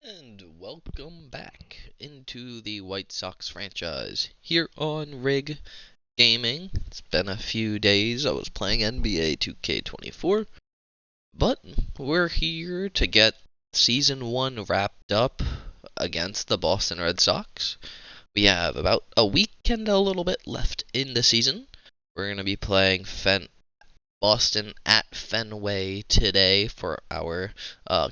And welcome back into the White Sox franchise here on Rig Gaming. It's been a few days. I was playing NBA 2K24, but we're here to get Season 1 wrapped up against the Boston Red Sox. We have about a week and a little bit left in the season. We're going to be playing Boston at Fenway today for our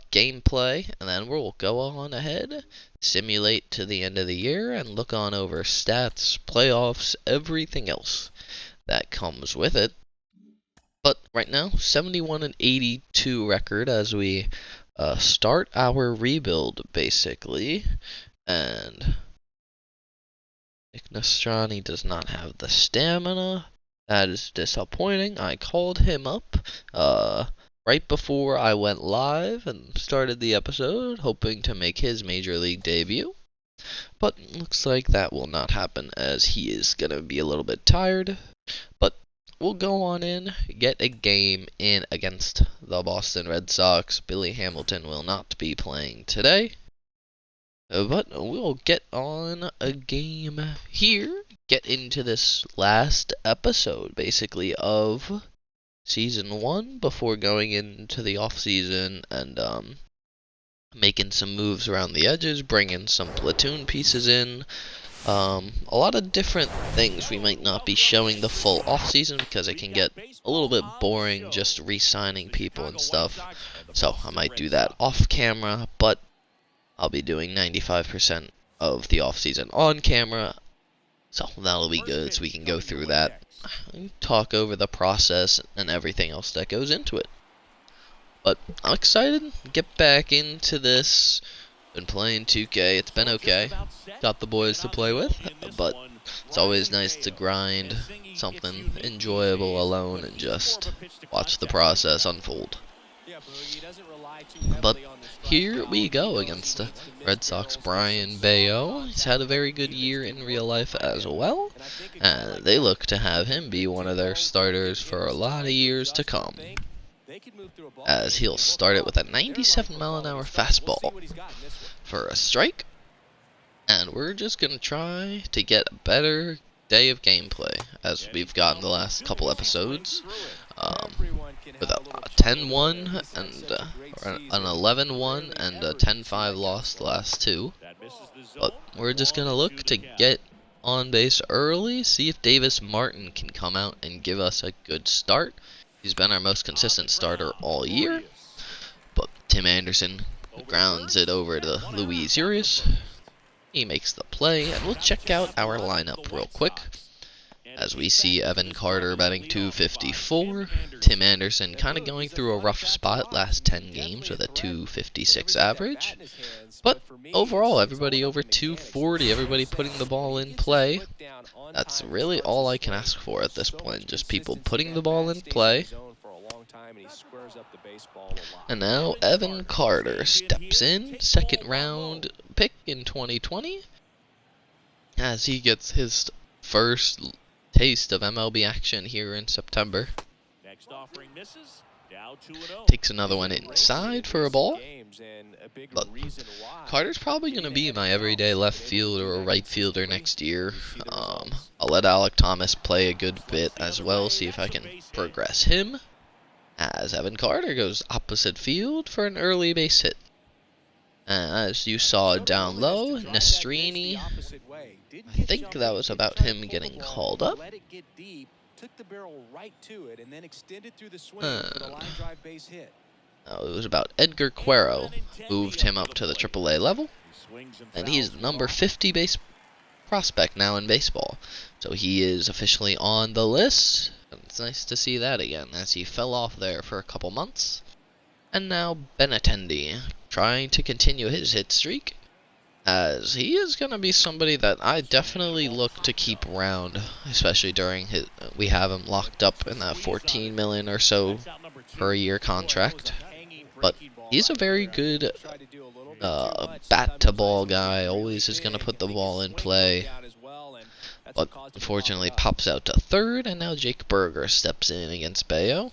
gameplay, and then we'll go on ahead, simulate to the end of the year, and look on over stats, playoffs, everything else that comes with it. But right now, 71-82 record as we start our rebuild, basically, and Nick Nostrani does not have the stamina. That is disappointing. I called him up right before I went live and started the episode, hoping to make his Major League debut. But looks like that will not happen as he is going to be a little bit tired. But we'll go on in, get a game in against the Boston Red Sox. Billy Hamilton will not be playing today. But we'll get on a game here, get into this last episode, basically, of Season 1 before going into the off-season and making some moves around the edges, bringing some platoon pieces in. A lot of different things. We might not be showing the full off-season because it can get a little bit boring just re-signing people and stuff. So I might do that off-camera, but I'll be doing 95% of the off-season on camera, so that'll be good, so we can go through that and talk over the process and everything else that goes into it. But I'm excited to get back into this. Been playing 2K, it's been okay. Got the boys to play with, but it's always nice to grind something enjoyable alone and just watch the process unfold. But here we go against the Red Sox. Brian Bayo. He's had a very good year in real life as well. And they look to have him be one of their starters for a lot of years to come, as he'll start it with a 97-mile-an-hour fastball for a strike. And we're just going to try to get a better day of gameplay as we've gotten the last couple episodes. With a 10-1 and an 11-1 and a 10-5 loss the last two. But we're just going to look to get on base early, see if Davis Martin can come out and give us a good start. He's been our most consistent starter all year. But Tim Anderson grounds it over to Luis Urias. He makes the play, and we'll check out our lineup real quick. As we see Evan Carter batting .254, Tim Anderson kind of going through a rough spot last 10 games with a .256 average. But overall, everybody over .240, everybody putting the ball in play. That's really all I can ask for at this point, just people putting the ball in play. And now Evan Carter steps in, second round pick in 2020, as he gets his first taste of MLB action here in September. Takes another one inside for a ball. But Carter's probably going to be my everyday left fielder or right fielder next year. I'll let Alec Thomas play a good bit as well, see if I can progress him. As Evan Carter goes opposite field for an early base hit. As you saw down low, Nastrini, I think that was about him getting called up. It was about Edgar Cuero, moved him up to the AAA level, and he's the number 50 base prospect now in baseball. So he is officially on the list, and it's nice to see that again, as he fell off there for a couple months. And now Benintendi, trying to continue his hit streak, as he is going to be somebody that I definitely look to keep around, especially during his, we have him locked up in that $14 million or so per year contract. But he's a very good bat-to-ball guy, always is going to put the ball in play. But unfortunately pops out to third, and now Jake Berger steps in against Bayo.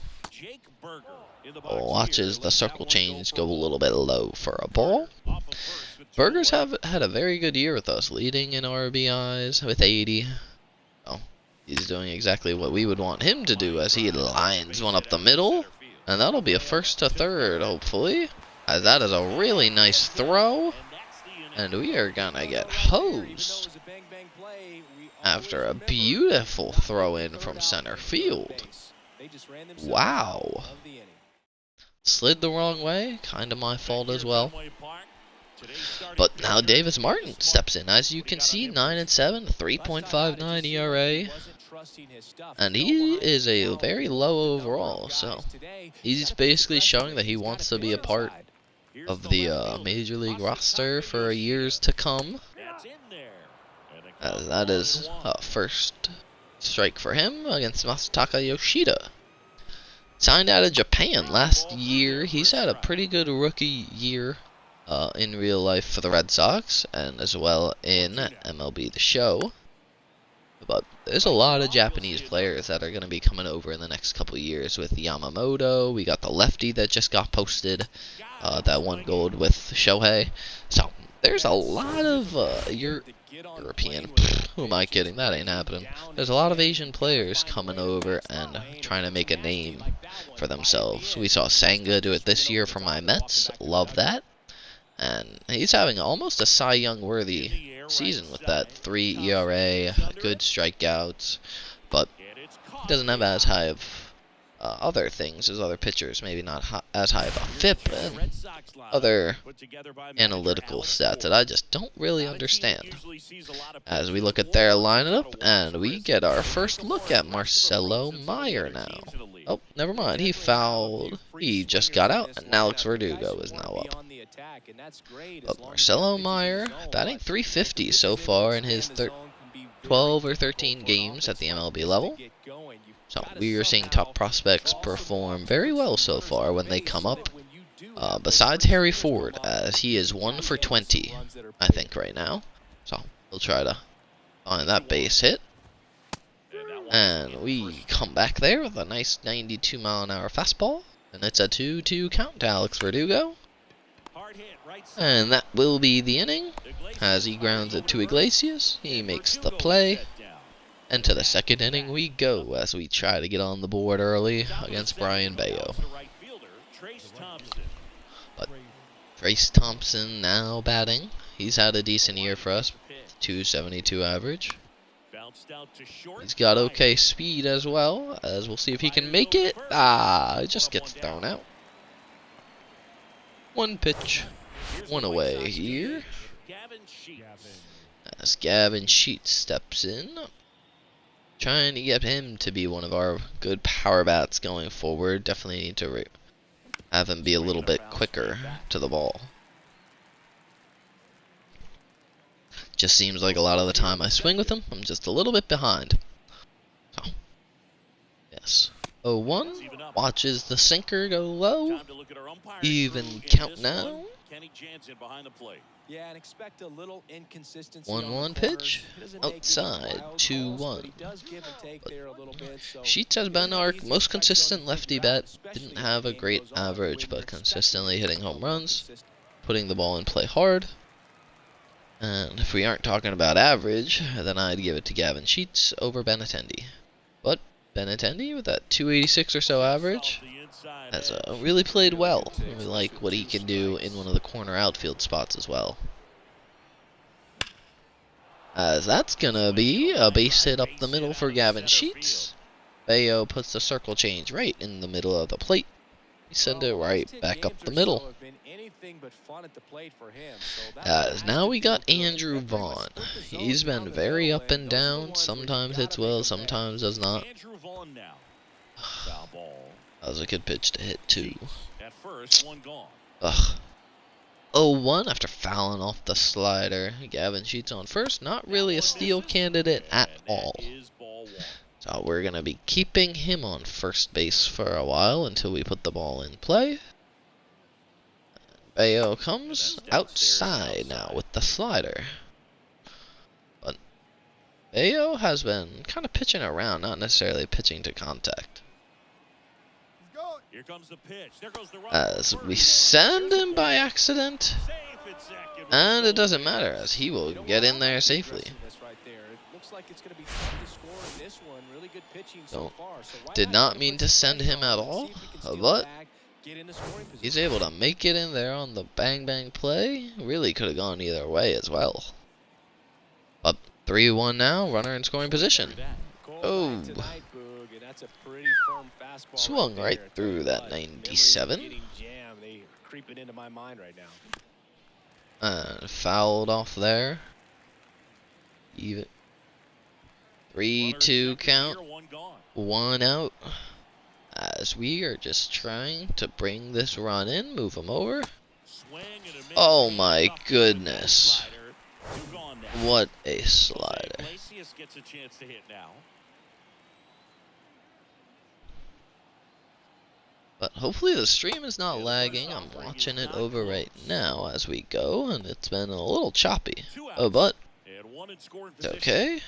Watches the circle change go a little bit low for a ball. Burgers have had a very good year with us, leading in RBIs with 80. Oh, he's doing exactly what we would want him to do as he lines one up the middle. And that'll be a first to third, hopefully. As that is a really nice throw. And we are gonna get hosed after a beautiful throw in from center field. Wow. Slid the wrong way, kinda my fault as well. But now Davis Martin steps in. As you can see, 9-7, 3.59 ERA. And he is a very low overall, so he's basically showing that he wants to be a part of the Major League roster for years to come. That is first strike for him against Masataka Yoshida. Signed out of Japan last year. He's had a pretty good rookie year in real life for the Red Sox, and as well in MLB The Show. But there's a lot of Japanese players that are going to be coming over in the next couple of years with Yamamoto. We got the lefty that just got posted, that won gold with Shohei. So there's a lot of European, who am I kidding, that ain't happening. There's a lot of Asian players coming over and trying to make a name for themselves. We saw Senga do it this year for my Mets, love that. And he's having almost a Cy Young worthy season with that 3 ERA, good strikeouts, but he doesn't have as high of other things as other pitchers, maybe not as high of a FIP and other analytical stats that I just don't really understand. As we look at their lineup, and we get our first look at Marcelo Meyer now. Oh, never mind, he fouled. He just got out, and Alex Verdugo is now up. But Marcelo Meyer batting .350 so far in his 12 or 13 games at the MLB level. So we are seeing top prospects perform very well so far when they come up. Besides Harry Ford, as he is 1 for 20, I think, right now. So we'll try to find that base hit. And we come back there with a nice 92-mile-an-hour fastball. And it's a 2-2 count to Alex Verdugo. And that will be the inning, as he grounds it to Iglesias. He makes the play. And to the second inning we go, as we try to get on the board early against Brian Bayo. But Trace Thompson now batting. He's had a decent year for us, 272 average. He's got okay speed as well, as we'll see if he can make it. It just gets thrown out. One pitch, one away here. As Gavin Sheets steps in, trying to get him to be one of our good power bats going forward. Definitely need to have him be a little bit quicker to the ball. Just seems like a lot of the time I swing with him, I'm just a little bit behind. So, yes. 0-1, watches the sinker go low. Even count now. 1-1 pitch, outside, 2-1. Sheets has been our most consistent lefty bat. Didn't have a great average, but consistently hitting home runs, putting the ball in play hard. And if we aren't talking about average, then I'd give it to Gavin Sheets over Benintendi. But Benintendi, with that 286 or so average, has really played well. We like what he can do in one of the corner outfield spots as well. As that's gonna be a base hit up the middle for Gavin Sheets. Bayo puts the circle change right in the middle of the plate. We send it right back up the middle. As now we got Andrew Vaughn. He's been very up and down. Sometimes hits well, sometimes does not. That was a good pitch to hit too. Ugh. 0-1 after fouling off the slider. Gavin Sheets on first. Not really a steal candidate at all. So we're going to be keeping him on first base for a while until we put the ball in play. Bayo comes outside now with the slider. But Bayo has been kind of pitching around, not necessarily pitching to contact. As we send him by accident, and it doesn't matter as he will get in there safely. So, did not mean to send him at all, but he's able to make it in there on the bang bang play. Really could have gone either way as well. Up 3-1 now, runner in scoring position. Oh, swung right through that 97. And fouled off there. Even 3-2 count. 1 out. As we are just trying to bring this run in, move him over. Oh my goodness. What a slider. But hopefully the stream is not lagging. I'm watching it over right now as we go, and it's been a little choppy. Oh, but it's okay.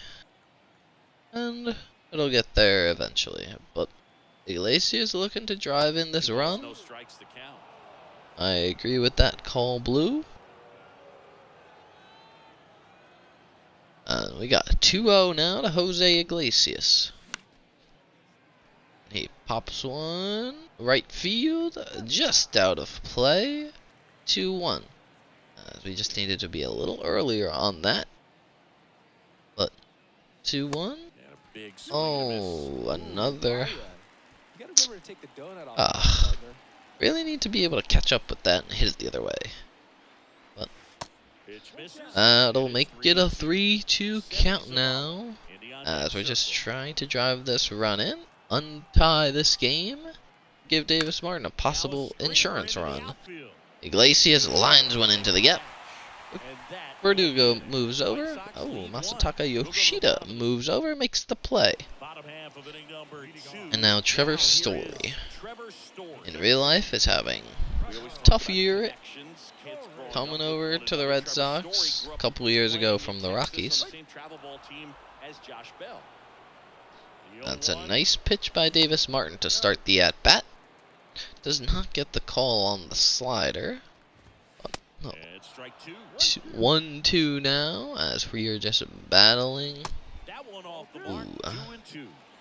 And it'll get there eventually. But Iglesias looking to drive in this run. I agree with that call, Blue. And we got 2-0 now to Jose Iglesias. He pops one right field, just out of play. 2-1. We just needed to be a little earlier on that. But 2-1. Oh, another. Really need to be able to catch up with that and hit it the other way. But that'll make it a 3-2 count now. As we're just trying to drive this run in, untie this game, give Davis Martin a possible insurance run. Iglesias lines one into the gap. Verdugo moves over. Oh, Masataka Yoshida moves over, makes the play. And now Trevor Story, in real life, is having a tough year. Coming over to the Red Sox a couple years ago from the Rockies. That's a nice pitch by Davis Martin to start the at-bat. Does not get the call on the slider. Oh. 1-2 now, as we are just battling.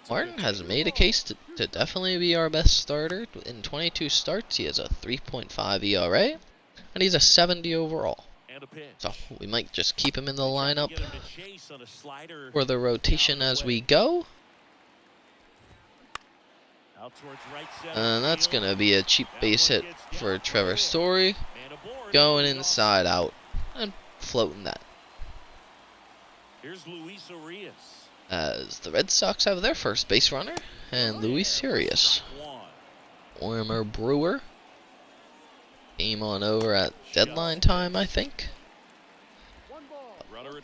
Martin has made a case to definitely be our best starter. In 22 starts, he has a 3.5 ERA, and he's a 70 overall. So we might just keep him in the lineup for the rotation as we go. And that's going to be a cheap base hit for Trevor Story. Going inside out and floating that. As the Red Sox have their first base runner, and Luis Urias. Former Brewer. Came on over at deadline time, I think.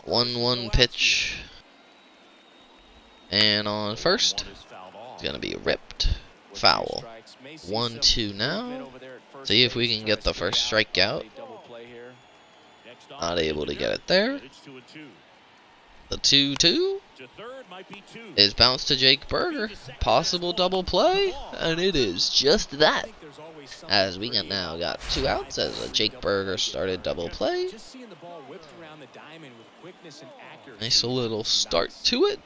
1-1 pitch. And on first, it's going to be ripped. Foul. 1-2 now. See if we can get the first strikeout. Not able to get it there. The 2-2 is bounced to Jake Berger. Possible double play, and it is just that. As we now got 2 outs as a Jake Berger started double play. Nice little start to it.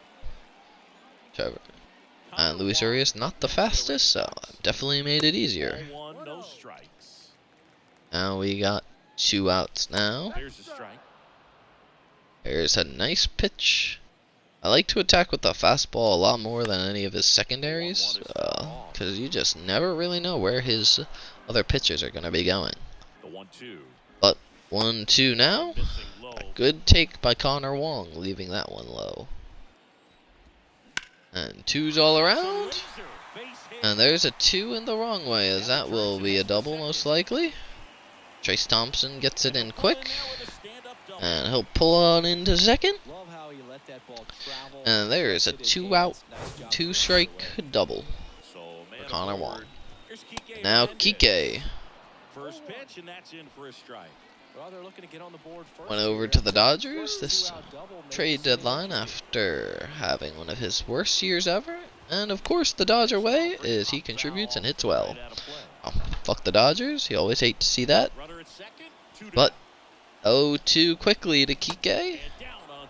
Trevor. And Luis Urias not the fastest, so definitely made it easier. Now we got 2 outs now. There's a nice pitch. I like to attack with the fastball a lot more than any of his secondaries, because you just never really know where his other pitches are going to be going. But 1-2 now. A good take by Connor Wong, leaving that one low. And 2s all around. And there's a 2 in the wrong way, as that will be a double most likely. Trace Thompson gets it in quick. And he'll pull on into second. And there is a 2-out, 2-strike double for Connor Wong. Now Kike went over to the Dodgers this trade deadline after having one of his worst years ever. And of course, the Dodger way is he contributes and hits well. Oh, fuck the Dodgers. You always hate to see that. But 0-2 quickly to Kike.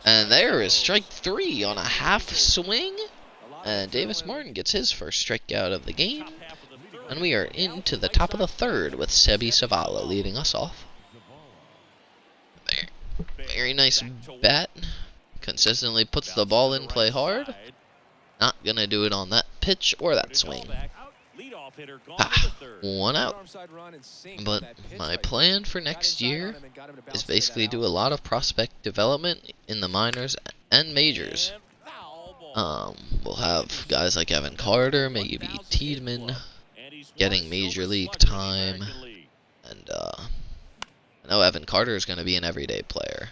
And there is strike 3 on a half swing. And Davis Martin gets his first strikeout of the game. And we are into the top of the third with Sebi Savala leading us off. Very nice bat. Consistently puts the ball in play hard. Not gonna do it on that pitch or that swing. One out. But my plan for next year is basically do a lot of prospect development in the minors and majors. We'll have guys like Evan Carter, maybe Tiedemann, getting major league time. And I know Evan Carter is going to be an everyday player.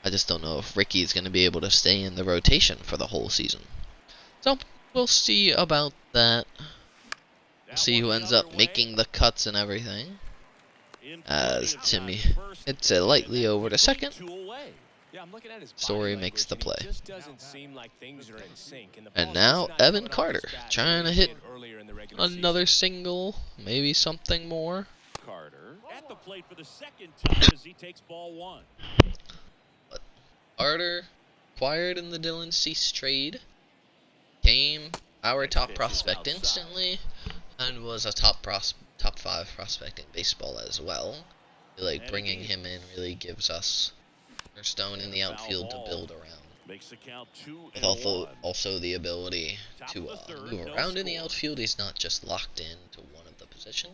I just don't know if Ricky's going to be able to stay in the rotation for the whole season. So, we'll see about that. We'll see who ends up making the cuts and everything. As Timmy hits it lightly over to second. Story makes the play. And now, Evan Carter trying to hit another single, maybe something more. At the plate for the second time as he takes ball 1. But Carter, acquired in the Dylan Cease trade, came our top prospect instantly, and was a top 5 prospect in baseball as well. I feel like bringing him in really gives us a stone in the outfield to build around. With also the ability to move around in the outfield. He's not just locked in to one of the positions.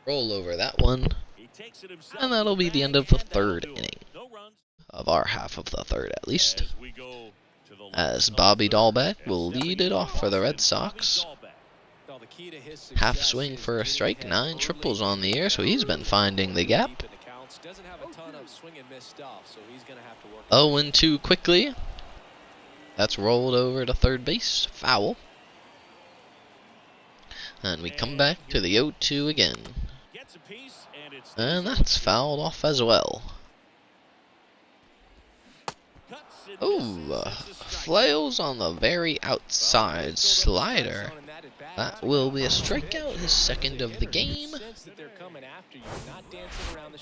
Roll over that one. And that'll be the end of the third inning. Of our half of the third, at least. As Bobby Dahlbeck will lead it off for the Red Sox. Half swing for a strike, 9 triples on the air, so he's been finding the gap. 0-2 quickly. That's rolled over to third base, foul. And we come back to the 0-2 again. And that's fouled off as well. Ooh, flails on the very outside slider. That will be a strikeout, his second of the game.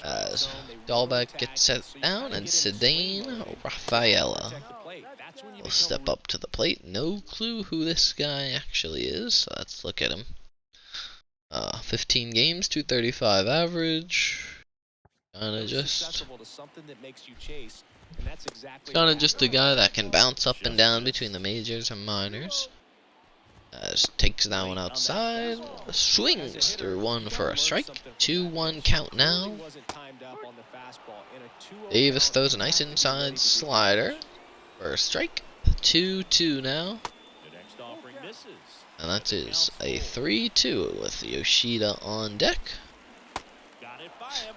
As Dahlbeck gets set down and Sedane Rafaela will step up to the plate. No clue who this guy actually is, so let's look at him. 15 games, 235 average. Kinda just a guy that can bounce up and down between the majors and minors. As takes that one outside, swings through one for a strike. 2-1 count now. Davis throws a nice inside slider for a strike. 2-2 now. And that is a 3-2 with Yoshida on deck.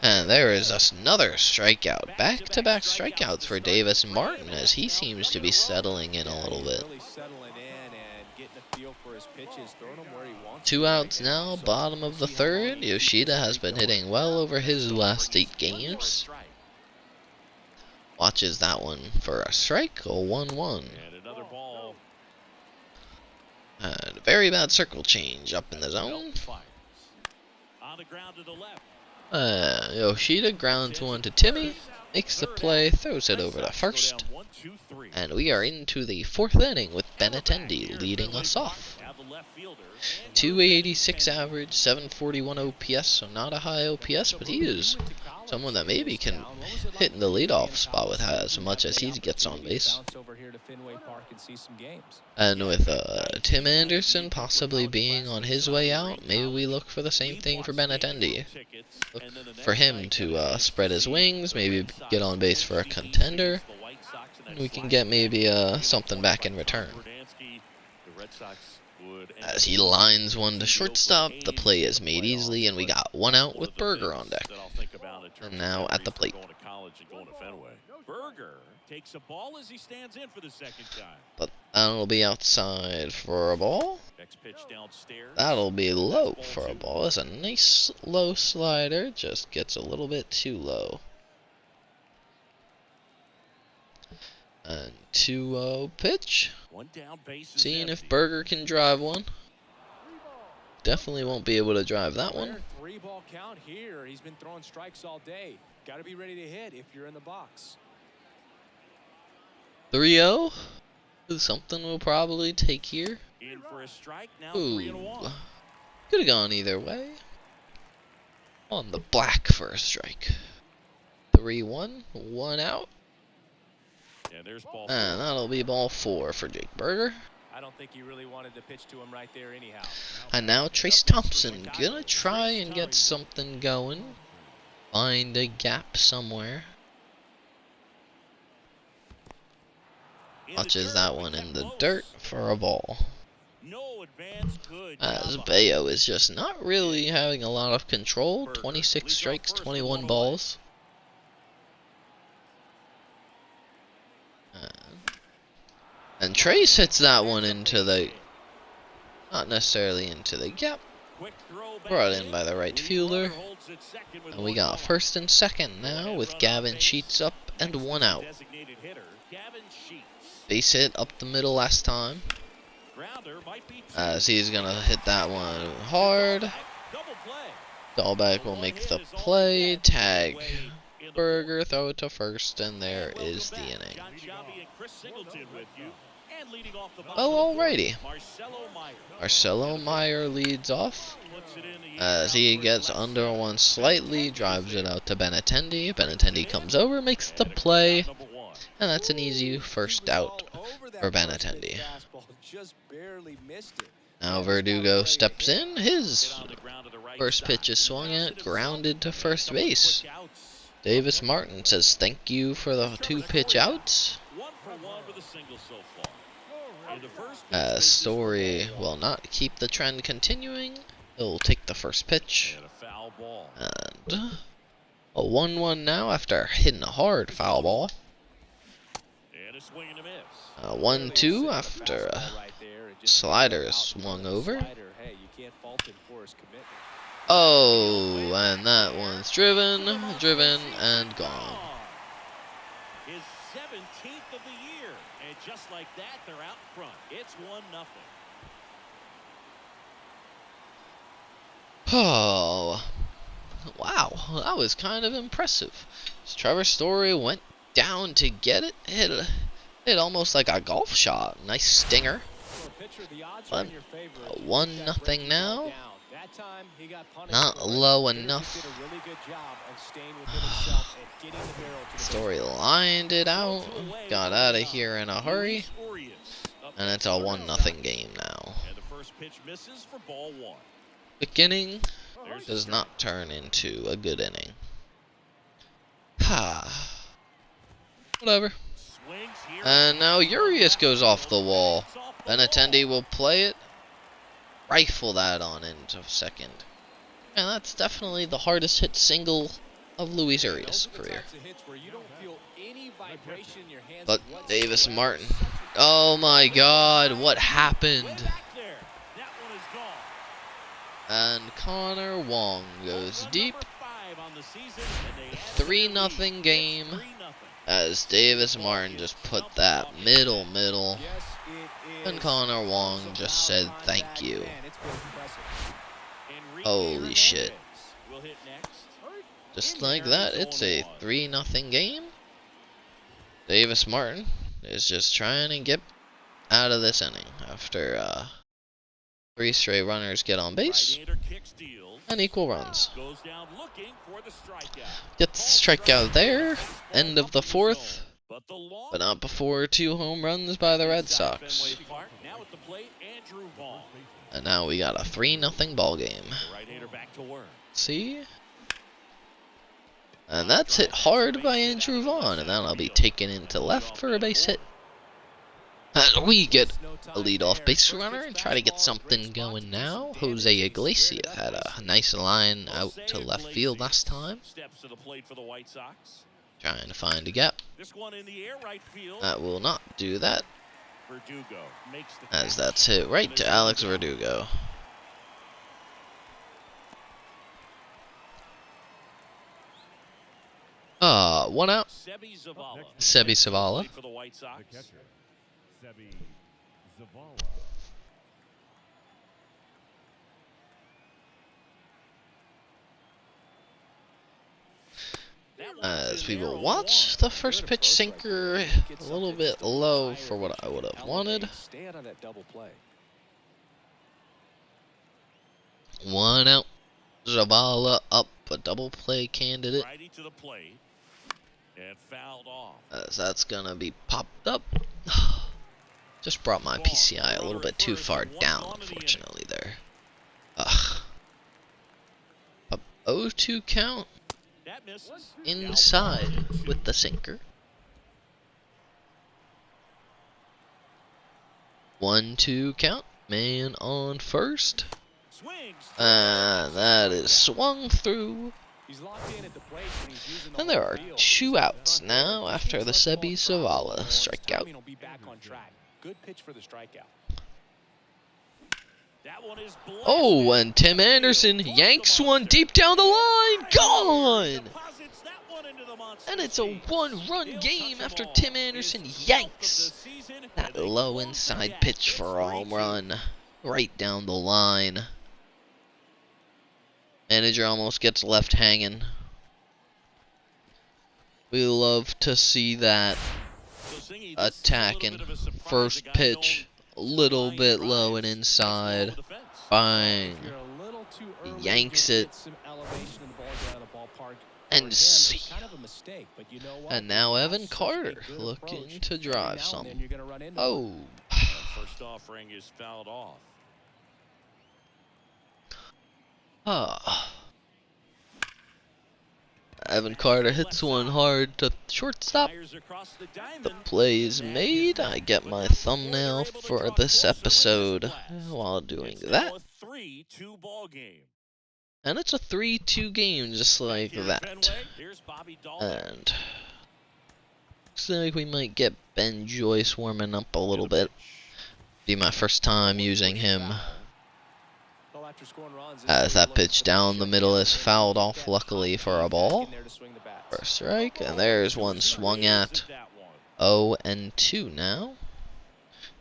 And there is another strikeout. Back-to-back strikeouts for Davis Martin as he seems to be settling in a little bit. 2 outs now, bottom of the third. Yoshida has been hitting well over his last 8 games. Watches that one for a strike, a 1-1. And a very bad circle change up in the zone. Yoshida grounds one to Timmy, makes the play, throws it over to first. And we are into the 4th inning with Benintendi leading us off. 286 average, 741 OPS, so not a high OPS, but he is someone that maybe can hit in the leadoff spot with as much as he gets on base. And with Tim Anderson possibly being on his way out, maybe we look for the same thing for Benintendi. Look for him to spread his wings, maybe get on base for a contender, and we can get maybe something back in return. As he lines one to shortstop, the play is made easily, and we got 1 out with Berger on deck. And now at the plate. Takes a ball as he stands in for the second time. But that'll be outside for a ball. Next pitch downstairs. That'll be low for a ball. It's a nice low slider, just gets a little bit too low. And 2-0 pitch. One down, base is Seeing if empty. Berger can drive one. Definitely won't be able to drive that one. 3-ball count here. He's been throwing strikes all day. Got to be ready to hit if you're in the box. 3-0. Something we'll probably take here. In for a strike, now Ooh. 3-1. Could have gone either way. On the black for a strike. 3-1. 1 out. And there's ball And that'll be ball 4 for Jake Berger. I don't think he really wanted to pitch to him right there anyhow. And now Trace Thompson gonna try and get something going. Find a gap somewhere. Watches that one in the dirt for a ball. No advance, good As job. Bayo is just not really having a lot of control. 26 strikes, 21 balls. And Trace hits that one into the, not necessarily into the gap, Quick throw back brought in by the right fielder. holds it second with And we one got out. first and second now with Gavin Sheets up and 1 out. Designated hitter, Gavin Sheets. Base hit up the middle last time. Grounder might be two. As he's gonna hit that one hard. Double play. Dahlbeck will make the play. Tag Berger, throw it to first, and there is the inning. John Sciambi and Chris Singleton with you. And leading off the Oh, alrighty. Marcelo Meyer. Marcelo Meyer leads off Puts it in the as he gets under one slightly, drives it out to Benintendi. Benintendi comes over, makes the play, number one. and that's an easy first out for Benintendi. Just barely missed it. Now Verdugo steps in. His On the ground to the right first side. pitch is swung at, grounded to first base. Quick outs. Davis Martin says thank you for the 2 pitch outs. 1 for 1 with a single so far. And the first Story will not keep the trend continuing. He'll take the first pitch. and a foul ball. And a 1-1 now after hitting a hard foul ball. And a swing and a miss. A 1-2 after a slider is swung over. Hey, you can't fault him for his commitment. Oh, and that one's driven, and gone. His 17th of the year. And just like that, they're out front. It's 1-0. Oh, wow, that was kind of impressive. Trevor Story went down to get it, hit almost like a golf shot. Nice stinger. For a pitcher, the odds But are in your favor. a 1-0 now. That time, he got punished Not for it. low Hitter enough. Did a really good job of staying within himself and getting the barrel to the Story lined it out, got out of here in a hurry, Urias up and it's next a for the 1-0 game now. And the first pitch misses for ball 1. Quick inning There's does the not turn into a good inning. Ha. Whatever. swings here. And now Urias goes off the wall. Benintendi will play it, rifle that on into second. And that's definitely the hardest hit single of Luis Urias' career. But Davis Martin, oh my God, what happened? Back there. That one is gone. And Connor Wong goes Run deep. number 5 on the season, and they add to 3-0 their lead. game. 3-0. As Davis Martin just put that middle. And Connor Wong just said thank you. Enrique Holy Hernandez shit. will hit next. Just And like the that, Mariners it's a 0-1. 3-0 game. Davis Martin is just trying to get out of this inning after 3 straight runners get on base Right-hander kick steals. and equal runs. Goes down looking for the strikeout. Gets the strikeout there. End of the 4th, But the long but not before 2 home runs by the Red Sox. Fenway Park. Now at the plate, Andrew Vaughn. And now we got a 3-0 ball game. The right-hander back to work. See? And that's hit hard by Andrew Vaughn, and that'll be taken into left for a base hit. And we get a leadoff base runner and try to get something going now. Jose Iglesias had a nice line out to left field last time, Steps to the plate for the White Sox. trying to find a gap. This one in the air, right field. That will not do that, Verdugo makes the as catch. that's hit right to Alex Verdugo. 1 out. Sebi Zavala. Sebi Zavala. For the White Sox. The catcher, Sebi Zavala. As we will watch the first pitch sinker a little bit low for what I would have wanted. Stay out of that double play. 1 out. Zavala up, a double play candidate. Righty to the plate. And fouled off. As that's gonna be popped up. Just brought my PCI a little bit too far down, unfortunately, there. Ugh. A 0-2 count. That misses. Inside with the sinker. 1-2 count. Man on first. Swings. That is swung through. He's locked in at the plate when he's using the And there whole are field. 2 outs now after the Sebi Zavala strikeout. Timing will be back on track. Good pitch for the strikeout. That one is Oh, and Tim Anderson yanks one deep down the line. Gone! Deposits that one into the monster And it's a seat. 1-run game after Tim Anderson yanks that low inside pitch for a home run right down the line. Manager almost gets left hanging. We love to see that. Attacking. First pitch, a little bit low and inside. Bang. You're a little too early Yanks to it. get some elevation in the ball down the ballpark. And For him, see. it's kind of a mistake, but you know what? And now Evan That's Carter a good looking approach. to Every drive now some. and then you're gonna run into Oh. First offering is fouled off. Ah. Evan Carter hits one hard to shortstop. Fires across the The diamond. play is made. I get my thumbnail for this episode while doing It's now that. a 3-2 ball game. And it's a 3-2 game just like Here at that. Fenway, here's Bobby Dahlman. And looks like we might get Ben Joyce warming up a little bit. Be my first time using him. Well, after scoring runs, this As is that where he pitch looks down the middle is fouled off, that luckily for a back ball. in there to swing the bats. For a strike, and there's one swung at. That one. 0-2 now.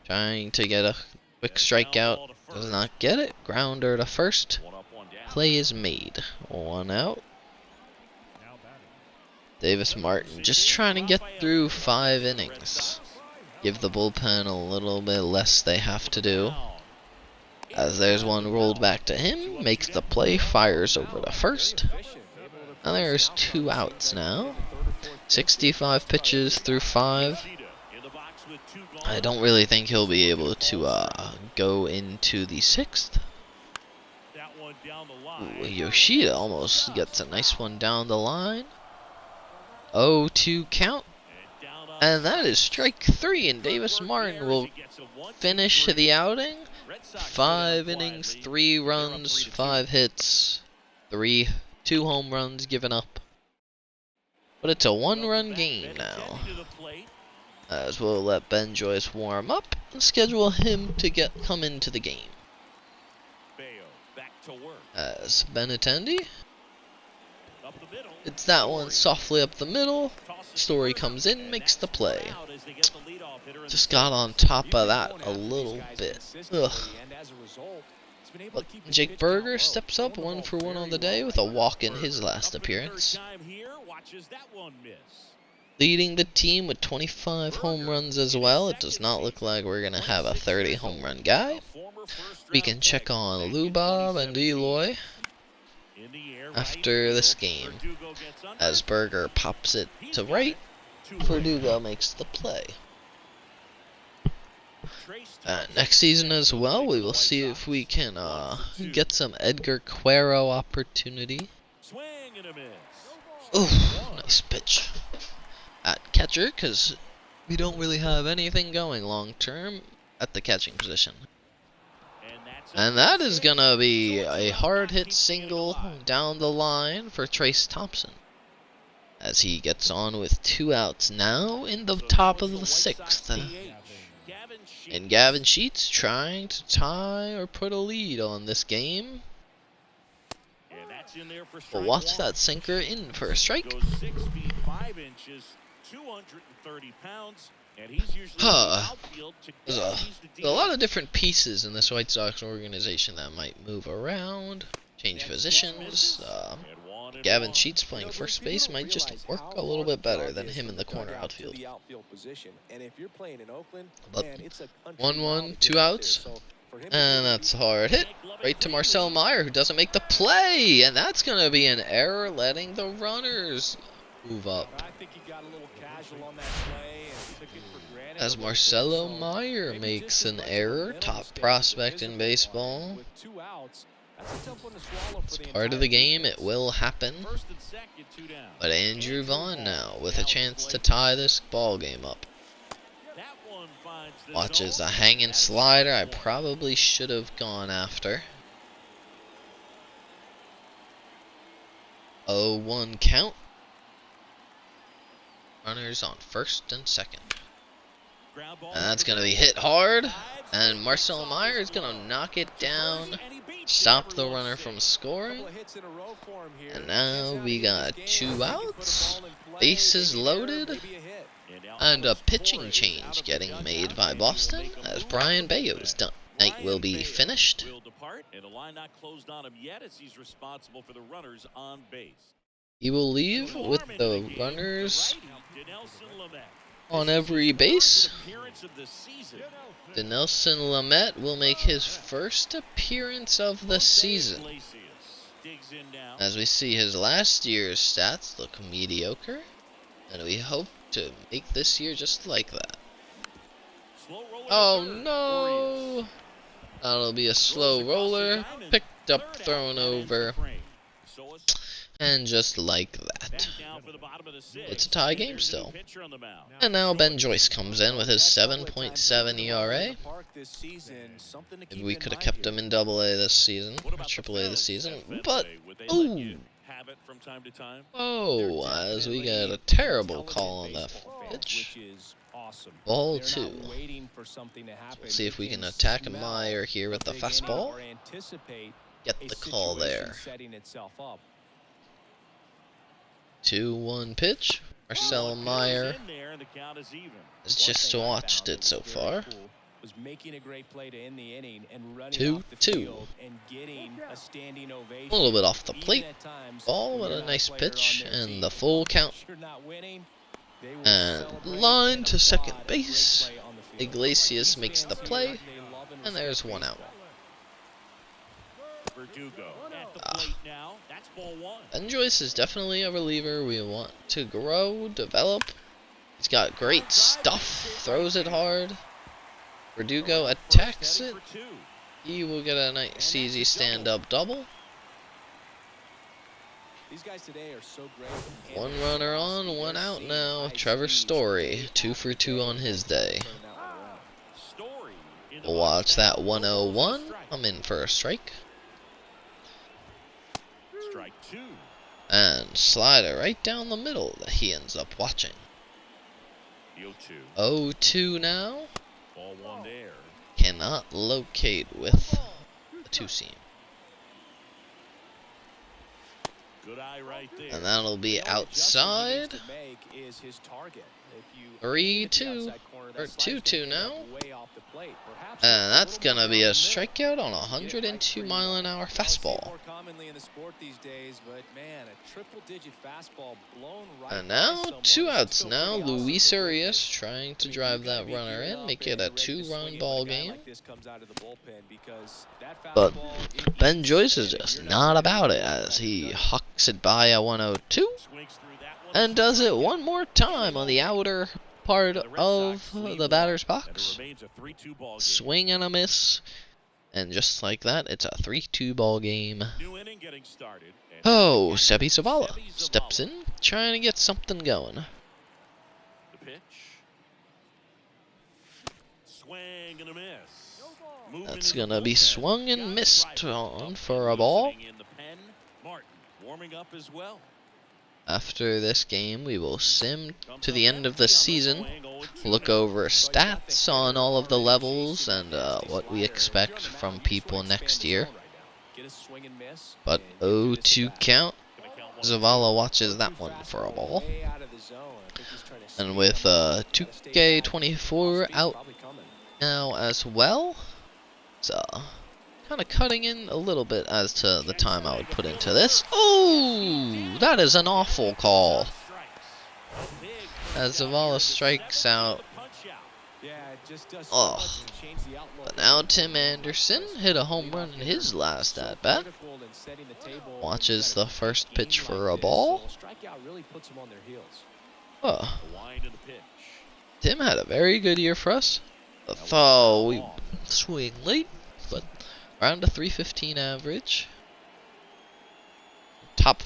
Trying to get a quick strikeout. Does not get it. Grounder to first. One up, one down. Play is made. 1 out. Now batting. Davis Martin just trying to get through 5 innings. Give the bullpen a little bit less they have to do. As there's one rolled back to him. Makes the play. Fires over to first. And there's 2 outs now. 65 pitches through 5. I don't really think he'll be able to go into the 6th. That one down the Ooh, line. Yoshida almost gets a nice one down the line. 0-2 count. And that is strike 3, and Davis Martin will finish the outing. 5 innings, 3 runs, 5 hits, 2 home runs given up. But it's a 1-run game now. As we'll let Ben Joyce warm up and schedule him to come into the game. As Benintendi, it's that one softly up the middle. Story comes in, makes the play. Just got on top of that a little bit. Ugh. But Jake Berger steps up 1 for 1 on the day with a walk in his last appearance. Leading the team with 25 home runs as well. It does not look like we're going to have a 30 home run guy. We can check on Lubob and Eloy after this game. As Berger pops it to right, Verdugo makes the play. Next season as well, we will see if we can get some Edgar Cuero opportunity. Ooh, nice pitch at catcher, because we don't really have anything going long term at the catching position. And that is going to be a hard hit single down the line for Trace Thompson. As he gets on with 2 outs now in the top of the 6th. And Gavin Sheets trying to tie or put a lead on this game. We'll watch that sinker in for a strike. 5 inches, 230 pounds, and he's usually in the outfield to There's a lot of different pieces in this White Sox organization that might move around, change positions. Gavin Sheets playing first base might just work a little bit better than him in the corner outfield. But 1-1, 2 outs, and that's a hard hit right to Marcel Meyer, who doesn't make the play, and that's going to be an error, letting the runners move up. As Marcelo Meyer makes an error, top prospect in baseball. It's part of the game, it will happen. But Andrew Vaughn now with a chance to tie this ball game up. Watches a hanging slider I probably should have gone after. 0-1 count. Runners on first and second. And that's going to be hit hard. And Marcel Meyer is going to knock it down. Stop the runner from scoring. And now we got 2 outs. Bases loaded. And a pitching change getting made by Boston as Brian Bayo's night will be finished. He will leave with the runners on every base. Dinelson Lamet will make his first appearance of the season. As we see his last year's stats look mediocre, and we hope to make this year just like that. Oh no! That'll be a slow roller, picked up, thrown over. And just like that, it's a tie game still. And now Ben Joyce comes in with his 7.7 ERA. Maybe we could have kept him in AA this season, AAA this season, but ooh, oh, as we get a terrible call on that pitch. Ball 2. We'll see if we can attack Meyer here with the fastball. Get the call there. 2-1 pitch. Marcel Meyer has just watched it so far. 2-2. A little bit off the plate. Ball, but a nice pitch, and the full count. And line to second base. Iglesias makes the play, and there's 1 out. Ben Joyce is definitely a reliever we want to grow, develop. He's got great stuff, throws it hard. Verdugo attacks it. He will get a nice easy stand-up double. 1 runner on, 1 out now. Trevor Story, 2 for 2 on his day. We'll watch that 1-0-1. I'm in for a strike. And slider right down the middle that he ends up watching. 0-2 now. Cannot locate with a 2-seam. And that'll be outside. 3-2 or 2-2 now. And that's gonna be a strikeout on a 102-mile-an-hour fastball. And now 2 outs now. Luis Urias trying to drive that runner in, make it a 2-run ball game. But Ben Joyce is just not about it as he hucks it by a 1-0-2 and does it one more time on the outer part of the batter's box. Swing and a miss, and just like that, it's a 3-2 ball game. Oh, Sebi Zavala steps in, trying to get something going. That's gonna be swung and missed on for a ball. After this game, we will sim to the end of the season, look over stats on all of the levels and what we expect from people next year. But 0-2 count. Zavala watches that one for a ball. And with 2K24 out now as well, so kind of cutting in a little bit as to the time I would put into this. Oh, that is an awful call. As Zavala strikes out. Oh, but now Tim Anderson hit a home run in his last at bat. Watches the first pitch for a ball. Oh. Tim had a very good year for us. Though we swing late, but around a 315 average. Top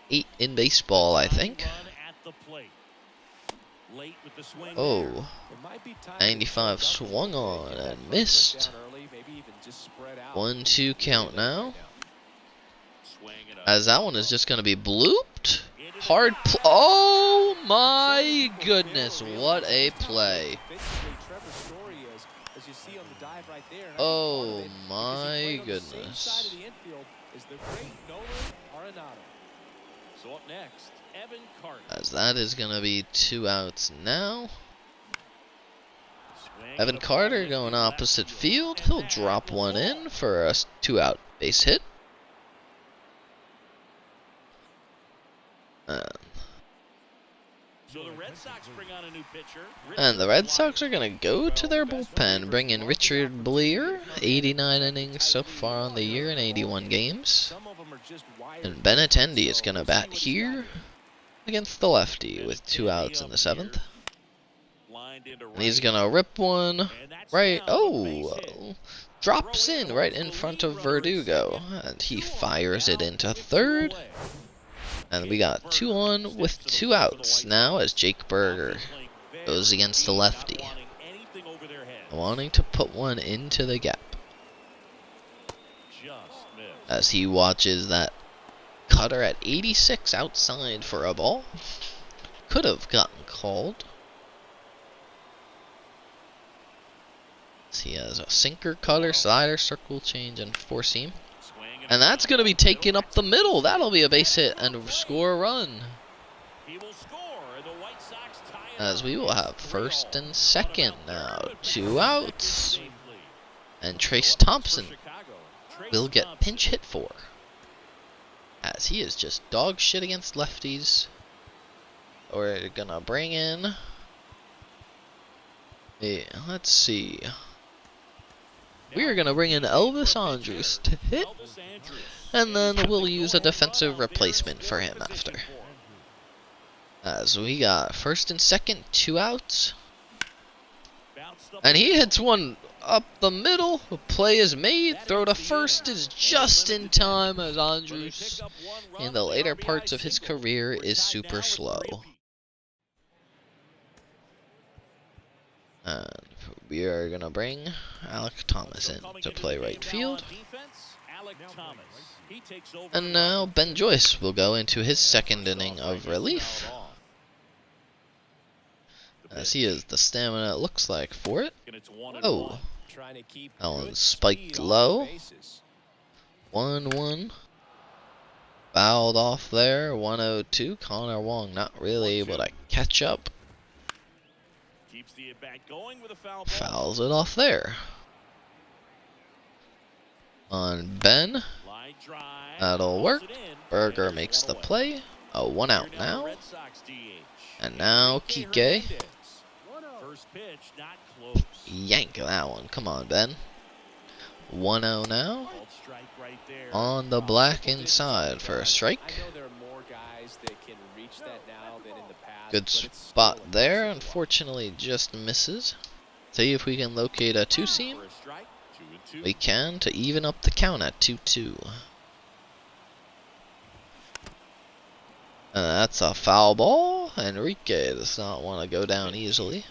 8 in baseball, I think. Oh, 95 swung on and missed. 1-2 count now. As that one is just going to be blooped. Hard oh my goodness, what a play. Oh my goodness. So up next, Evan Carter. As that is going to be 2 outs now. Evan Carter going opposite field. He'll drop one in for a 2-out base hit. So the Red Sox bring on a new pitcher. And the Red Sox are going to go to their bullpen, bring in Richard Bleer, 89 innings so far on the year in 81 games. And Benintendi is going to bat here against the lefty with 2 outs in the 7th. And he's going to rip one right, drops in right in front of Verdugo. And he fires it into third. And we got 2 on with 2 outs now as Jake Berger goes against the lefty, wanting to put one into the gap. As he watches that cutter at 86 outside for a ball. Could have gotten called. He has a sinker, cutter, slider, circle change, and 4-seam. And that's going to be taken up the middle. That'll be a base hit and score a run. As we will have first and second now. 2 outs. And Trace Thompson will get pinch hit for. As he is just dog shit against lefties. We're going to bring in... Yeah, let's see. We are going to bring in Elvis Andrus to hit, and then we'll use a defensive replacement for him after. As we got first and second, 2 outs. And he hits one up the middle. The play is made. Throw to first is just in time as Andrus, in the later parts of his career, is super slow. And we are going to bring Alec Thomas in to play right field. And now Ben Joyce will go into his second inning of relief. As he has the stamina, it looks like, for it. Oh, that one spiked low. 1-1. Fouled off there. 1-0-2. Connor Wong not really able to catch up. Fouls it off there. On Ben. That'll work. Berger makes the play. A 1 out now. And now Kike. Yank that one. Come on, Ben. 1-0 now. On the black inside for a strike. Good spot there. Unfortunately, just misses. See if we can locate a 2-seam. We can to even up the count at 2-2. That's a foul ball. Enrique does not want to go down easily.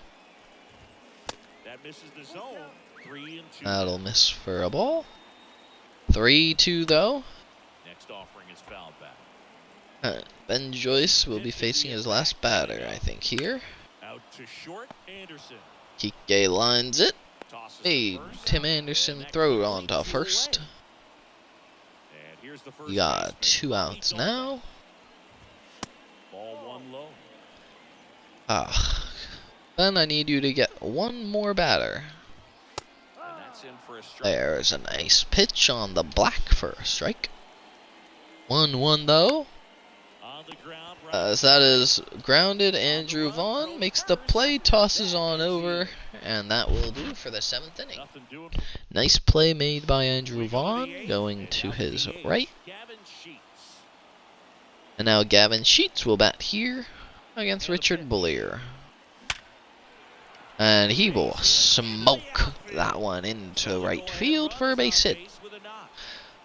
That'll miss for a ball. 3-2 though. Ben Joyce will be facing his last batter, I think, here. Kike lines it. Hey, Tim Anderson throw on to first. We got 2 outs now. low. Then I need you to get one more batter. And that's in for a strike. There's a nice pitch on the black for a strike. 1-1 though. On the ground, As that is grounded, Andrew Vaughn makes the play, tosses on over, and that will do for the 7th inning. nothing doing. Nice play made by Andrew Vaughn, going to his right. Gavin Sheets. And now Gavin Sheets will bat here against Richard Bullier. And he will smoke that one into right field for a base hit.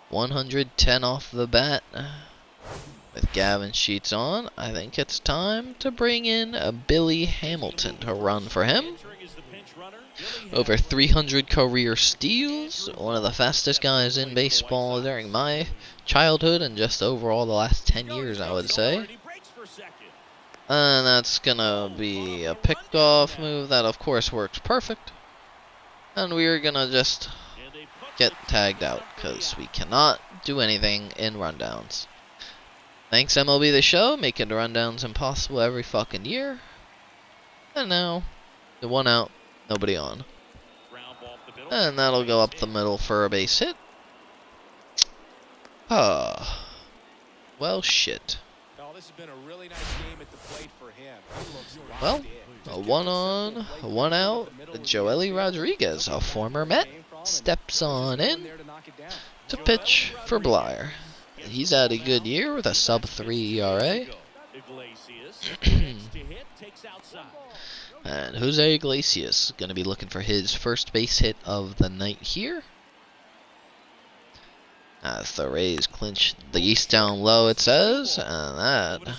110 off the bat. With Gavin Sheets on, I think it's time to bring in a Billy Hamilton to run for him. Over 300 career steals, one of the fastest guys in baseball during my childhood and just overall the last 10 years, I would say. And that's gonna be a pickoff move that of course works perfect. And we're gonna just get tagged out because we cannot do anything in rundowns. Thanks MLB The Show, making the rundowns impossible every fucking year. And now, the 1 out, nobody on. And that'll go up the middle for a base hit. Well, shit. This has been a really nice game at the plate for him. He looks Well, locked in. a 1 on, 1 out. Joely Rodriguez, a former Met, steps on in to pitch for Blyer. He's had a good year with a sub-3 ERA. And Jose Iglesias going to be looking for his first base hit of the night here. As the Rays clinch the East down low, it says. And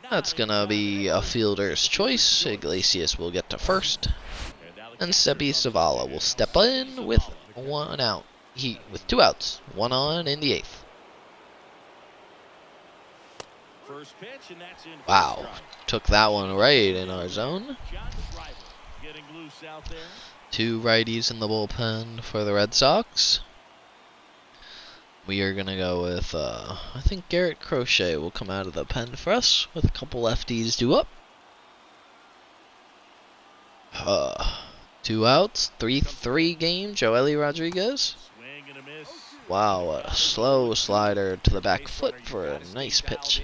that's going to be a fielder's choice. Iglesias will get to first. And Sebi Zavala will step in with 1 out. With 2 outs. 1 on in the 8th. Wow, took that one right in our zone. 2 righties in the bullpen for the Red Sox. We are going to go with, I think Garrett Crochet will come out of the pen for us with a couple lefties due up. 2 outs, 3-3 game, Joely Rodriguez. Wow, a slow slider to the back foot for a nice pitch.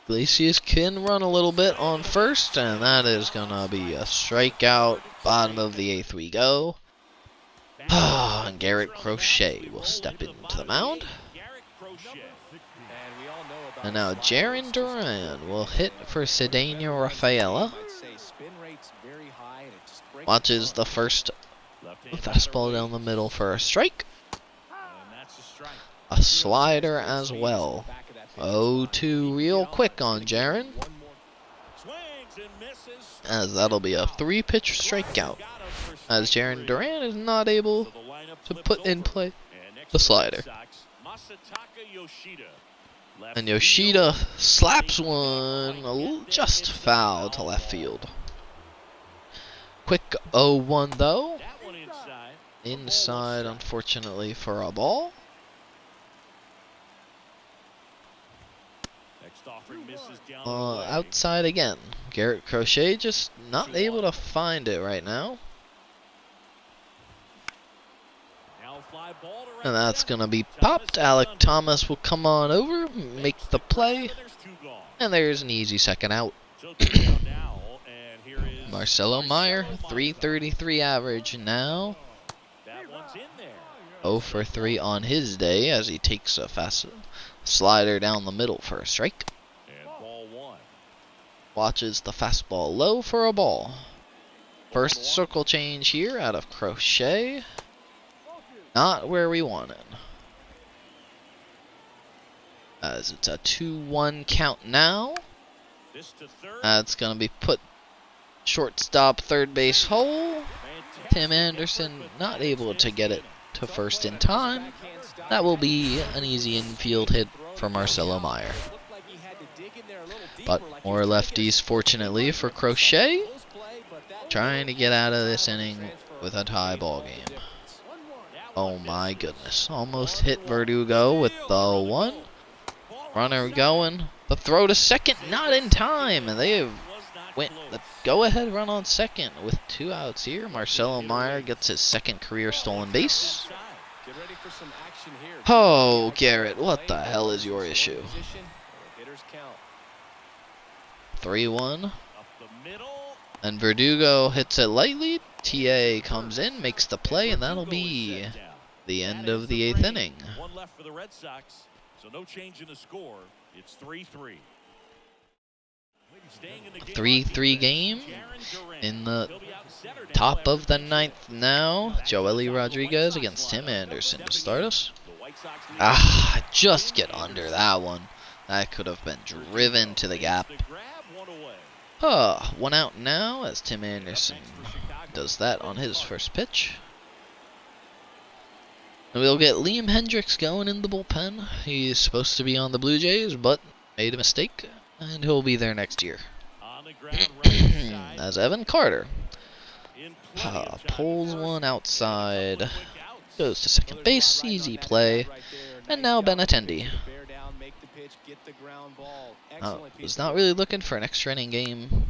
Iglesias can run a little bit on first, and that is going to be a strikeout. Bottom of the 8th we go. And Garrett Crochet will step into the mound. And now Jarren Duran will hit for Cedeno Rafaela. Watches the first fastball down the middle for a strike. A slider as well. 0-2 real quick on Jarren. As that'll be a 3-pitch strikeout. As Jarren Duran is not able to put in play the slider. And Yoshida slaps one just foul to left field. Quick 0-1 though. Inside, unfortunately, for a ball. Outside again. Garrett Crochet just not able to find it right now. And that's going to be popped. Alec Thomas will come on over, make the play. And there's an easy second out. Marcelo Meyer, 333 average now. 0 for 3 on his day as he takes a fast slider down the middle for a strike. Watches the fastball low for a ball. First circle change here out of Crochet. Not where we wanted. As it's a 2-1 count now. That's going to be put shortstop, third base hole. Tim Anderson not able to get it to first in time. That will be an easy infield hit for Marcelo Meyer. But more lefties, fortunately, for Crochet. Trying to get out of this inning with a tie ball game. Oh my goodness. Almost hit Verdugo with the 1. Runner going. The throw to second, not in time. And they have went the go-ahead run on second with 2 outs here. Marcelo Meyer gets his second career stolen base. Get ready for some action here. Oh, Garrett, what the hell is your issue? Hitters count. 3-1. Up the middle. And Verdugo hits it lightly. TA comes in, makes the play, and that'll be the end of the 8th inning. One left for the Red Sox, so no change in the score. It's 3-3. 3-3 game in the top of the 9th now. Joely Rodriguez against Tim Anderson to start us. Just get under that one. That could have been driven to the gap. 1 out now as Tim Anderson does that on his first pitch. And we'll get Liam Hendricks going in the bullpen. He's supposed to be on the Blue Jays, but made a mistake, and he'll be there next year. As Evan Carter pulls one outside, goes to second base, easy play, and now Benintendi. Was not really looking for an extra inning game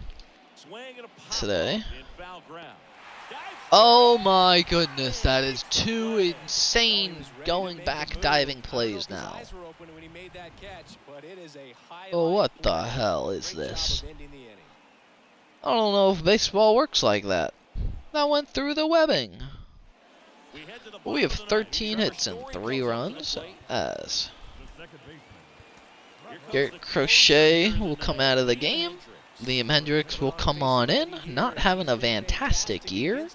today. Oh my goodness, that is 2 insane going back diving plays now. Oh, what the hell is this? I don't know if baseball works like that. That went through the webbing. We have 13 hits and 3 runs as Garrett Crochet will come out of the game. Liam Hendricks will come on in. Not having a fantastic year.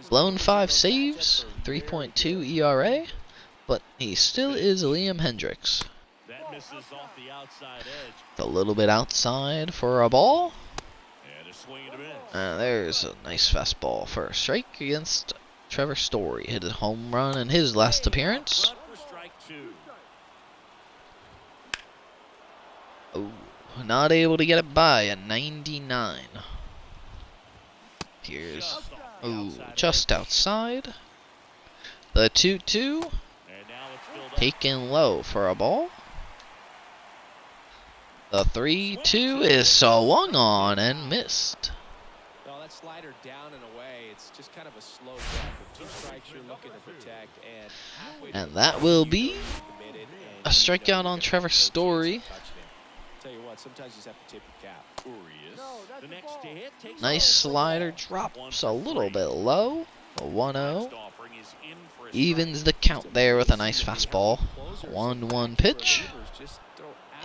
Blown 5 saves, 3.2 ERA, but he still is Liam Hendricks. A little bit outside for a ball. There's a nice fastball for a strike against Trevor Story. Hit a home run in his last appearance. Oh, not able to get it by a 99. Here's, just outside. The 2-2. Taken low for a ball. The 3-2 is swung on and missed. Well, that slider down and away. It's just kind of a slow drop. With 2 strikes, you're looking to protect, and that will be a strikeout on Trevor Story. Tell you what, sometimes you just have to tip your cap. Nice slider, drops a little bit low. A 1-0. Evens the count there with a nice fastball. 1-1 pitch.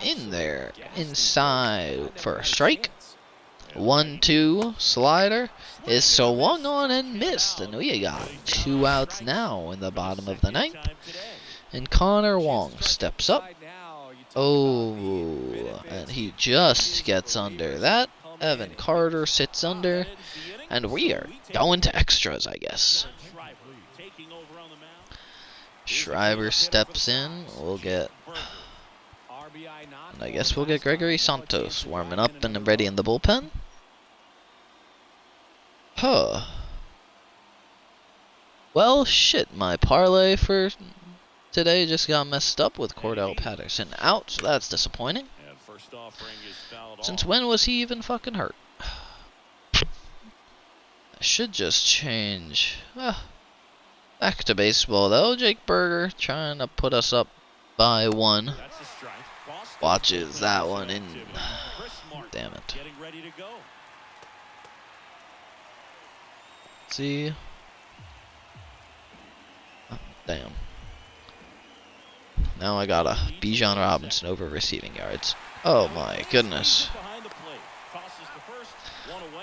In there, inside for a strike. 1-2 slider is swung on and missed, and we got 2 outs now in the bottom of the 9th. And Connor Wong steps up. Oh, and he just gets under that. Evan Carter sits under, and we are going to extras, I guess. Schreiber steps in. We'll get, and I guess we'll get Gregory Santos warming up and ready in the bullpen. Well, shit, my parlay for today just got messed up with Cordell Patterson out, so that's disappointing. Since when was he even fucking hurt? I should just change. Back to baseball, though. Jake Berger trying to put us up by 1. Watches that one in. Damn it. Let's see. Oh, damn. Now I got a Bijan Robinson over receiving yards. Oh my goodness.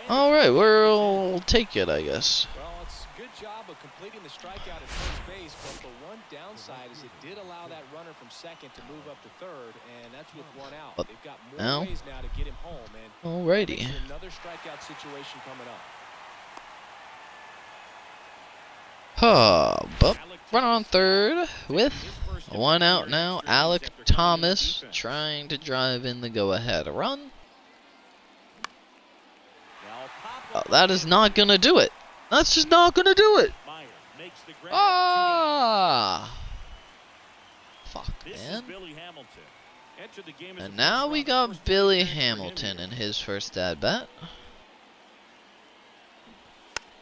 Alright, we'll take it, I guess. Well, it's a good job of completing the strikeout at first base, but the one downside is it did allow that runner from second to move up to third, and that's with 1 out. But they've got more ways now to get him home, and alrighty. another strikeout situation coming up. But run on third with 1 out now. Alec Thomas trying to drive in the go-ahead run. That is not going to do it. That's just not going to do it. Fuck, man. Entered the game as a And now we first-round got first-round Billy pick for Hamilton India. in his first at-bat.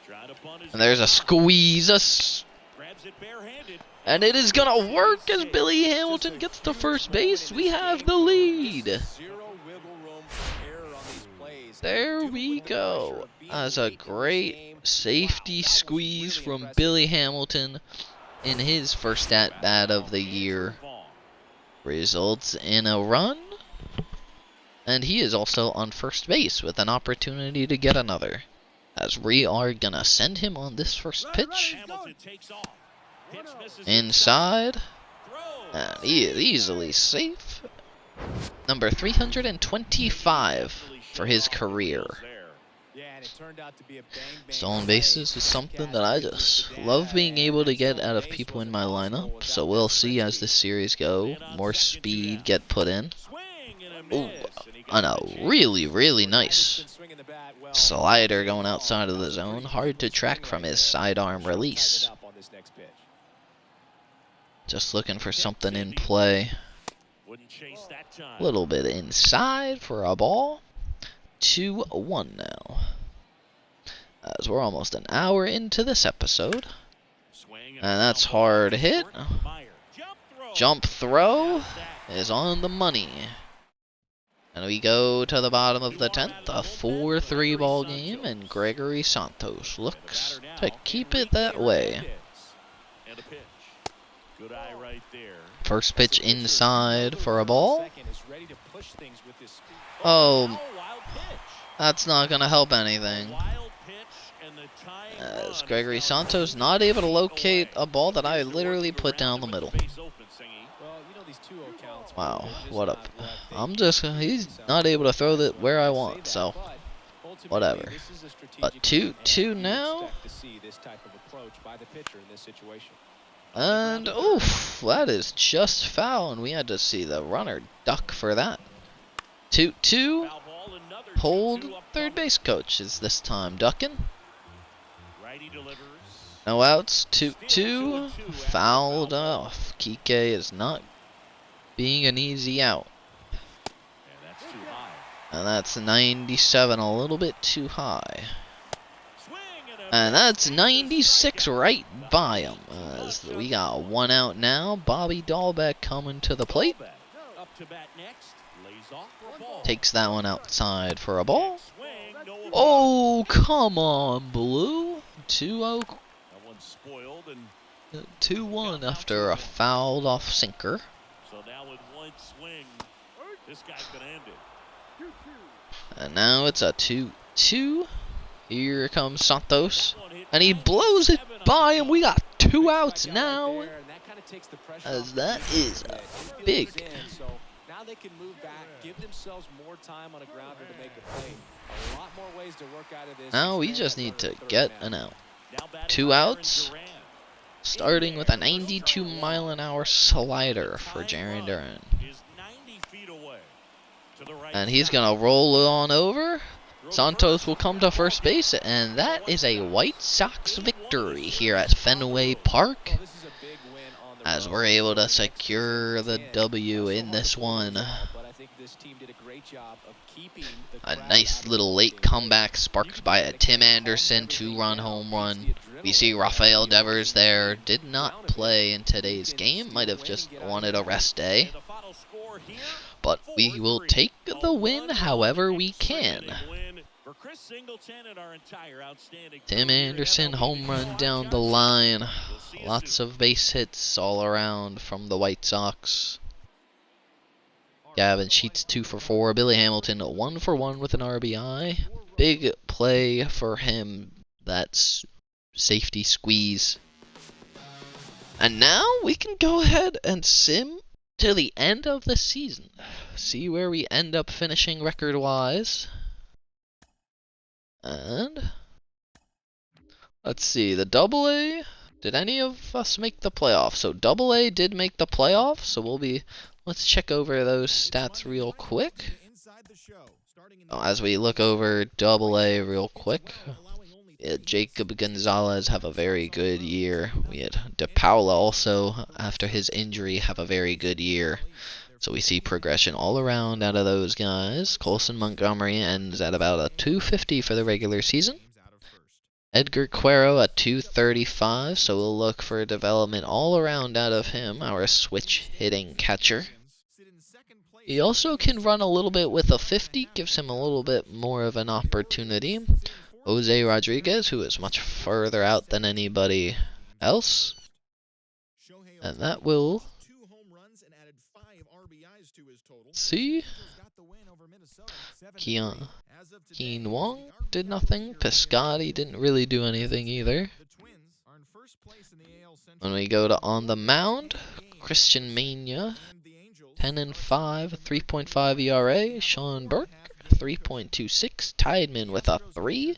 Tried to bunt his And there's a way out. squeeze, Grabs it barehanded. and it is gonna work as Billy Hamilton gets to first base. We have the lead. Zero wiggle room for error on these plays. There Do we with the pressure go. of being As a late in this great game. safety Wow, that was squeeze really from impressive. Billy Hamilton in his first at-bat of the year results in a run. And he is also on first base with an opportunity to get another. As we are gonna send him on this first pitch. Hamilton takes off. Pitch misses Inside. Throws. And he is easily safe. Number 325 for his career. Yeah, and it turned out to be a bang-bang Stolen play. bases is something that I just love being able to get out of people in my lineup. So we'll see as the series go. More speed get put in. Swing and a Ooh, miss, and he and got a the chance. really nice Been swinging the bat well. slider going outside of the zone. Hard to track from his sidearm release. Tighten it up on this next pitch. Just looking for something in play. Wouldn't chase that time. A little bit inside for a ball. 2-1 now. As we're almost an hour into this episode. Swing And that's hard hit. Meyer. Jump throw is on the money. And we go to the bottom of the 10th, a 4-3 ball game, and Gregory Santos looks to keep it that way. And a pitch. Good eye right there. First pitch inside for a ball. Second is ready to push things with this speed. Oh, Now a wild pitch. that's not going to help anything. Wild pitch and the tying As run Gregory is now Santos 2 not able to feet locate away. a ball that I Here's the literally work put down around the him middle. with the base open, Singy. Well, you know these 2-0 counts. Wow, they're just what not up? what they I'm just, he's not able to throw it where I want, so But ultimately, whatever. this is a strategic But game, 2-2 and you now. expect to see this type of approach by the pitcher in this situation. And oof, that is just foul, and we had to see the runner duck for that. 2-2. Foul ball, another Pulled 2-2 up third coming. base coach is this time ducking. Righty delivers. No outs. 2-2. Fouled off. Kike is not being an easy out. And that's too high. And that's 97, a little bit too high. Swing and a And miss. that's 96 right by him. As we got one out now. Bobby Dahlbeck coming to the plate. Up to bat next. Lays off for a ball. Takes that one outside for a ball. Swing, no Oh, come on, Blue. 2-0. That one's spoiled, and 2-1 after a fouled off sinker. so now with one swing, this guy could end it. And now it's a 2-2. Here comes Santos. That one hit And he blows it 97 on by the him. We dot. got 2 outs Strikeout now. right there, and that kinda takes the pressure As off that the is defense a bit. big- Infield is in, so now they can move back, give themselves more time on a grounder to make a play. A lot more ways to work out of this. Now we Expand just that need to runner third get down. an out. Now batting 2 Aaron outs. Duran. Starting with a 92-mile-an-hour slider for Jarren Duran. Is 90 feet away to the right And he's side. going to roll it on over. Santos will come to first base, and that is a White Sox victory here at Fenway Park. Well, this is a big win on the As road. we're able to secure the W Also in hard this to pull one. this off, but I think this team did a great job of keeping the A crowd nice out of little the late game. comeback sparked by a Tim Anderson 2-run home run. We see Rafael Devers there. Did not play in today's game. Might have just wanted a rest day. And the final score here, But we will 4-3. take A the win 1-1 however we exciting can. win for Chris Singleton and our entire outstanding Tim crew here at Anderson MLB home run Minor down the League. line. We'll see you Lots soon. of base hits all around from the White Sox. Gavin Sheets 2 for 4. Billy Hamilton 1 for 1 with an RBI. Big play for him. That's safety squeeze. And now we can go ahead and sim to the end of the season. See where we end up finishing record wise. And let's see, the Double A. Did any of us make the playoffs? So Double A did make the playoffs. So we'll be. Let's check over those stats real quick. As we look over Double A real quick. Jacob Gonzalez have a very good year. We had DePaula also, after his injury, have a very good year. So we see progression all around out of those guys. Colson Montgomery ends at about a 250 for the regular season. Edgar Cuero at 235, so we'll look for development all around out of him, our switch hitting catcher. He also can run a little bit with a 50, gives him a little bit more of an opportunity. Jose Rodriguez, who is much further out than anybody else. And that will see. Keen Wong did nothing. Piscotty didn't really do anything either. When we go to on the mound, Christian Mania, 10-5, 3.5 ERA. Sean Burke, 3.26. Tideman with a 3.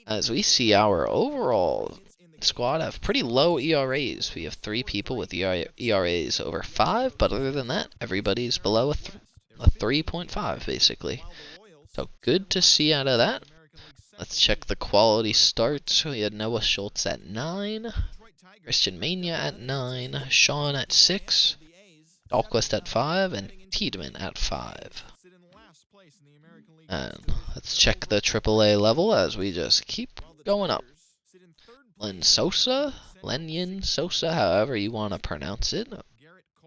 As we see our overall squad have pretty low ERAs. We have 3 people with ERAs over 5, but other than that, everybody's below a 3.5 basically. So good to see out of that. Let's check the quality starts. We had Noah Schultz at 9, Christian Mania at 9, Sean at 6, Dahlquist at 5, and Tiedemann at 5. And let's check the AAA level as we just keep going up. Lenyn Sosa, however you want to pronounce it.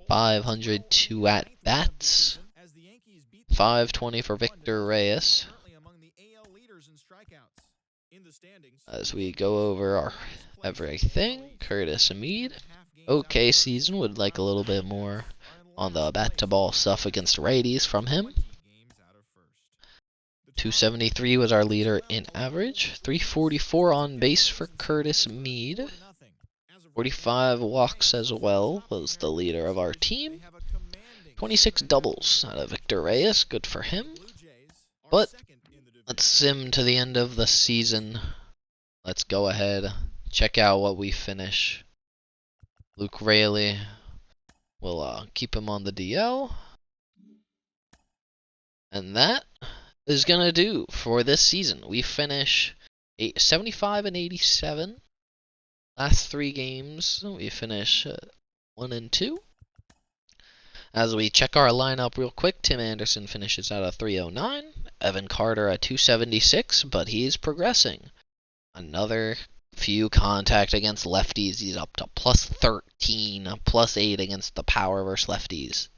502 at-bats. 520 for Victor Reyes. As we go over our everything, Curtis Mead. Okay season, would like a little bit more on the bat-to-ball stuff against righties from him. 273 was our leader in average. 344 on base for Curtis Mead. 45 walks as well was the leader of our team. 26 doubles out of Victor Reyes, good for him. But let's sim to the end of the season. Let's go ahead, check out what we finish. Luke Raley, we'll keep him on the DL. And that is gonna do for this season. We finish 75 and 87. Last 3 games, we finish 1-2. As we check our lineup real quick, Tim Anderson finishes out at 309. Evan Carter at 276, but he's progressing. Another few contact against lefties. He's up to plus 13, plus 8 against the power versus lefties.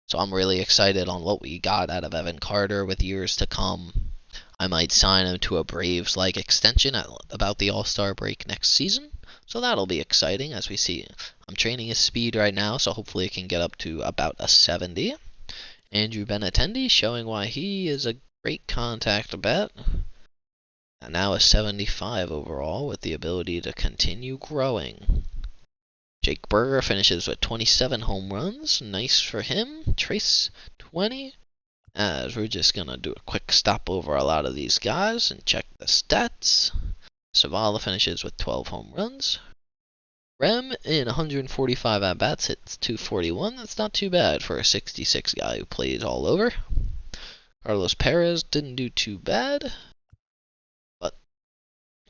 So I'm really excited on what we got out of Evan Carter with years to come. I might sign him to a Braves-like extension at about the All-Star break next season. So that'll be exciting as we see. I'm training his speed right now, so hopefully it can get up to about a 70. Andrew Benintendi showing why he is a great contact bat. And now a 75 overall with the ability to continue growing. Jake Berger finishes with 27 home runs. Nice for him. Trace 20. As we're just going to do a quick stop over a lot of these guys and check the stats. Zavala finishes with 12 home runs. Rem in 145 at-bats hits 241. That's not too bad for a 66 guy who plays all over. Carlos Perez didn't do too bad. But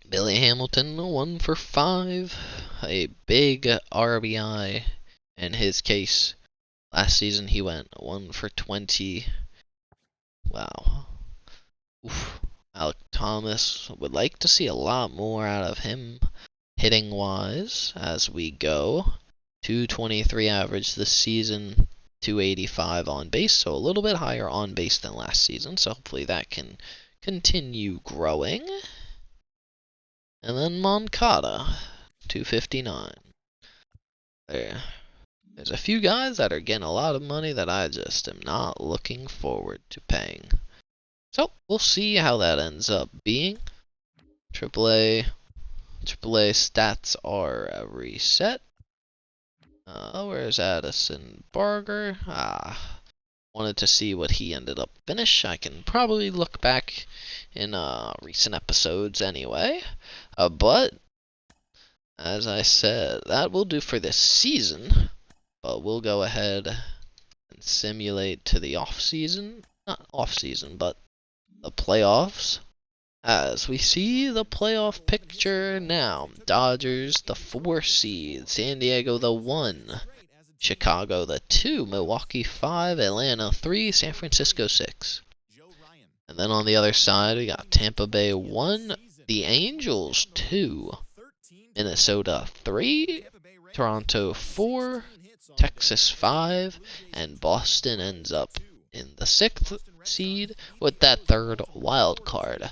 Billy Hamilton 1 for 5. A big RBI in his case. Last season he went 1 for 20. Wow. Oof. Alec Thomas, would like to see a lot more out of him hitting wise as we go. 223 average this season, 285 on base, so a little bit higher on base than last season, so hopefully that can continue growing. And then Moncada, 259. There's a few guys that are getting a lot of money that I just am not looking forward to paying. So, we'll see how that ends up being. AAA stats are reset. Where's Addison Barger? Wanted to see what he ended up finish. I can probably look back in recent episodes anyway. But, as I said, that will do for this season. But we'll go ahead and simulate to the off-season. Not off-season, but the playoffs. As we see the playoff picture now. Dodgers, the 4 seed. San Diego, the 1. Chicago the 2, Milwaukee 5, Atlanta 3, San Francisco 6. And then on the other side, we got Tampa Bay 1, the Angels 2, Minnesota 3, Toronto 4, Texas 5, and Boston ends up in the 6th seed with that 3rd wild card.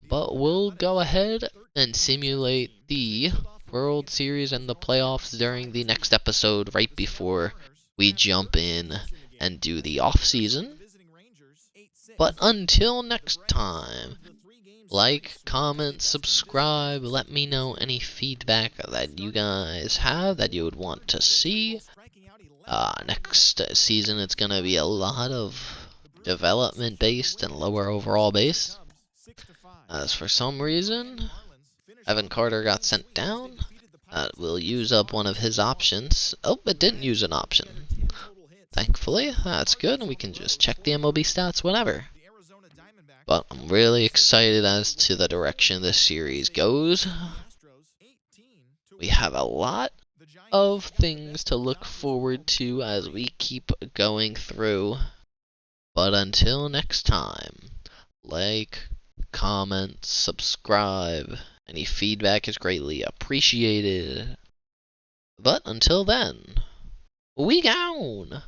But we'll go ahead and simulate the World Series and the playoffs during the next episode right before we jump in and do the off season. But until next time, like, comment, subscribe, let me know any feedback that you guys have that you would want to see. Next season it's going to be a lot of development based and lower overall base. As for some reason, Evan Carter got sent down. We'll use up one of his options. Oh, it didn't use an option. Thankfully, that's good. We can just check the MLB stats whenever. But I'm really excited as to the direction this series goes. We have a lot of things to look forward to as we keep going through. But until next time, like, comment, subscribe. Any feedback is greatly appreciated. But until then, we gone!